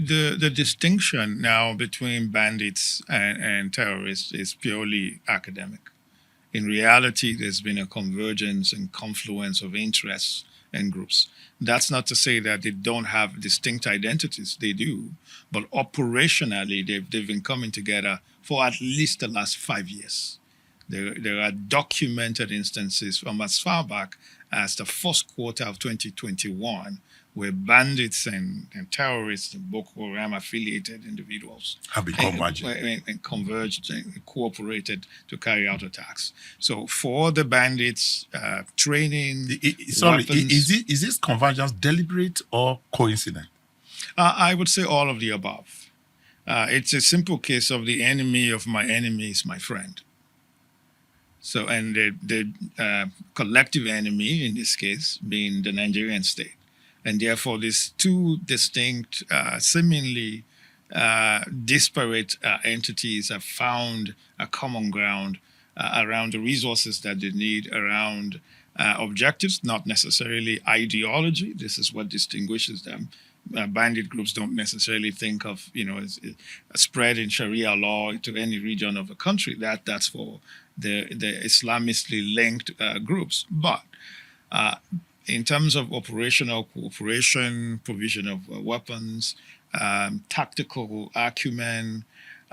the distinction now between bandits and terrorists is purely academic. In reality, there's been a convergence and confluence of interests and groups. That's not to say that they don't have distinct identities. They do. But operationally, they've been coming together for at least the last 5 years. There are documented instances from as far back as the first quarter of 2021 where bandits and terrorists and Boko Haram affiliated individuals have become and converged and cooperated to carry out attacks. So for the bandits, training, weapons, is this convergence deliberate or coincident? I would say all of the above. It's a simple case of the enemy of my enemy is my friend. So, and the collective enemy in this case being the Nigerian state. And therefore, these two distinct, seemingly disparate entities have found a common ground around the resources that they need, around objectives, not necessarily ideology. This is what distinguishes them. Bandit groups don't necessarily think of, spreading Sharia law to any region of the country. That's for the Islamistly linked groups. But in terms of operational cooperation, provision of weapons, tactical acumen,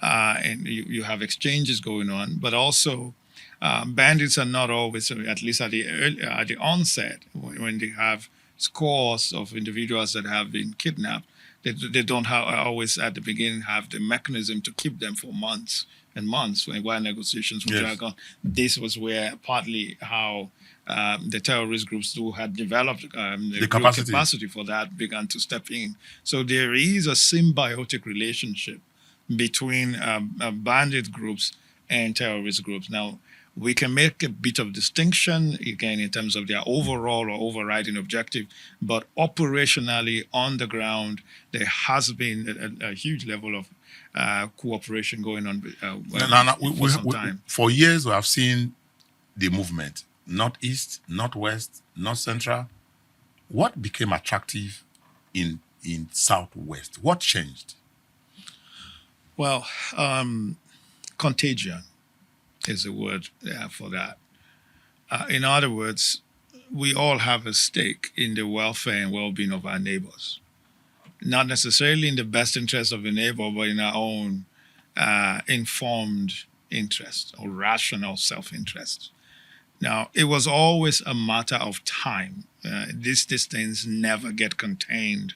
and you have exchanges going on, but also bandits are not always, at least at the onset, when they have scores of individuals that have been kidnapped, they don't always at the beginning have the mechanism to keep them for months and months while negotiations would drag on. This was where partly how the terrorist groups who had developed the capacity for that began to step in. So there is a symbiotic relationship between bandit groups and terrorist groups. Now, we can make a bit of distinction, again, in terms of their overall or overriding objective, but operationally on the ground, there has been a huge level of cooperation going on for some time. For years, we have seen the movement, Northeast, Northwest, North Central. What became attractive in Southwest? What changed? Well, contagion is a word for that. In other words, we all have a stake in the welfare and well-being of our neighbors. Not necessarily in the best interest of the neighbor, but in our own informed interest or rational self-interest. Now, it was always a matter of time. These things never get contained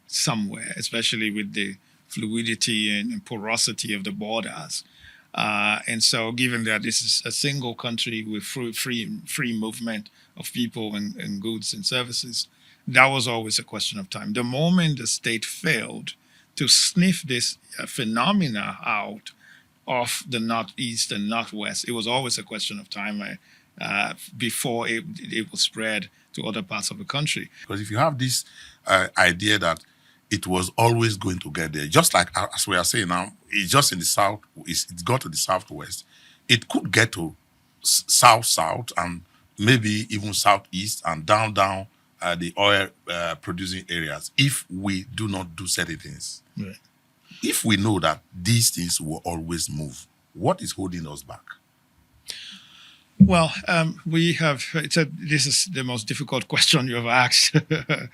somewhere, especially with the fluidity and porosity of the borders. And so given that this is a single country with free movement of people and goods and services, that was always a question of time. The moment the state failed to sniff this phenomena out of the Northeast and Northwest, it was always a question of time before it was spread to other parts of the country. Because if you have this idea that it was always going to get there, just like as we are saying now, it's just in the south, it got to the southwest. It could get to south and maybe even southeast and down the oil producing areas if we do not do certain things. Right. If we know that these things will always move, what is holding us back? Well, this is the most difficult question you have asked. It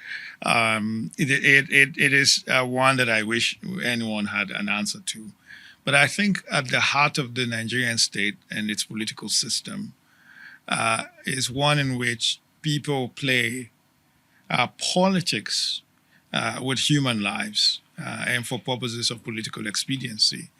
is one that I wish anyone had an answer to. But I think at the heart of the Nigerian state and its political system is one in which people play politics with human lives and for purposes of political expediency.